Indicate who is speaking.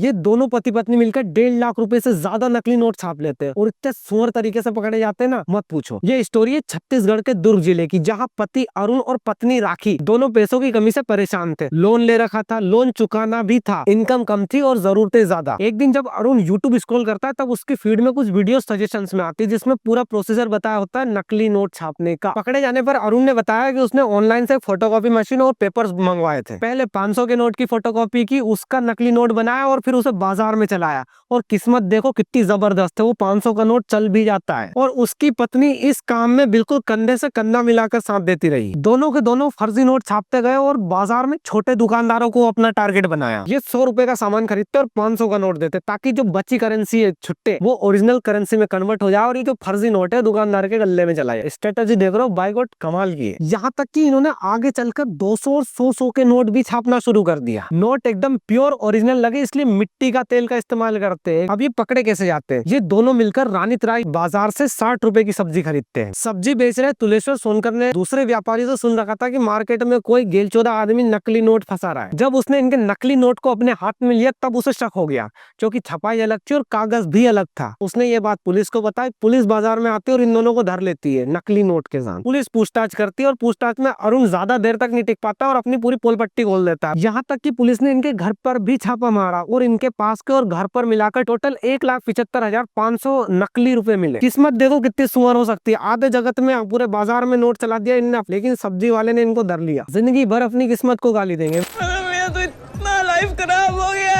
Speaker 1: ये दोनों पति पत्नी मिलकर 1.5 लाख रुपए से ज्यादा नकली नोट छाप लेते हैं और इतने सुअर तरीके से पकड़े जाते हैं ना, मत पूछो। ये स्टोरी है छत्तीसगढ़ के दुर्ग जिले की, जहाँ पति अरुण और पत्नी राखी दोनों पैसों की कमी से परेशान थे। लोन ले रखा था, लोन चुकाना भी था, इनकम कम थी और जरूरतें ज्यादा। एक दिन जब अरुण यूट्यूब स्क्रॉल करता है तब उसकी फीड में कुछ वीडियो सजेशंस में आती है जिसमें पूरा प्रोसीजर बताया होता है नकली नोट छापने का। पकड़े जाने पर अरुण ने बताया कि उसने ऑनलाइन से फोटोकॉपी मशीन और पेपर्स मंगवाए थे। पहले 500 के नोट की फोटोकॉपी की, उसका नकली नोट बनाया और फिर उसे बाजार में चलाया। और किस्मत देखो कितनी जबरदस्त है, वो 500 का नोट चल भी जाता है। और उसकी पत्नी इस काम में बिल्कुल कंधे से कंधा मिलाकर साथ देती रही। दोनों के दोनों फर्जी नोट छापते गए और बाजार में छोटे दुकानदारों को अपना टारगेट बनाया। ये 100 रुपए का सामान खरीदते और 500 का नोट देते ताकि जो बची करेंसी है छुट्टे वो ओरिजिनल करेंसी में कन्वर्ट हो जाए और ये जो फर्जी नोट है दुकानदार के गले में चला जाए। स्ट्रेटेजी देख रहे हो, बाय गॉड कमाल की है। यहाँ तक कि इन्होंने आगे चलकर 200 और 100 के नोट भी छापना शुरू कर दिया। नोट एकदम प्योर ओरिजिनल लगे इसलिए मिट्टी का तेल का इस्तेमाल करते हैं। अब ये पकड़े कैसे जाते हैं? ये दोनों मिलकर रानीतराई बाजार से 60 रुपए की सब्जी खरीदते हैं। सब्जी बेच रहे तुलेश्वर सोनकर ने दूसरे व्यापारी से सुन रखा था कि मार्केट में कोई गेलचोदा आदमी नकली नोट फंसा रहा है। जब उसने इनके नकली नोट को अपने हाथ में लिया तब उसे शक हो गया, क्योंकि छपाई अलग थी और कागज भी अलग था। उसने ये बात पुलिस को बताई। पुलिस बाजार में आती है और इन दोनों को धर लेती है नकली नोट के साथ। पुलिस पूछताछ करती है और पूछताछ में अरुण ज्यादा देर तक नहीं टिक पाता और अपनी पूरी पोल पट्टी खोल देता है। यहाँ तक कि पुलिस ने इनके घर पर भी छापा मारा और इनके पास के और घर पर मिलाकर टोटल 1,75,500 नकली रुपए मिले। किस्मत देखो कितनी सुअर हो सकती है। आधे जगत में पूरे बाजार में नोट चला दिया इनने, लेकिन सब्जी वाले ने इनको धर लिया। जिंदगी भर अपनी किस्मत को गाली देंगे।
Speaker 2: मेरा तो इतना लाइफ खराब हो गया।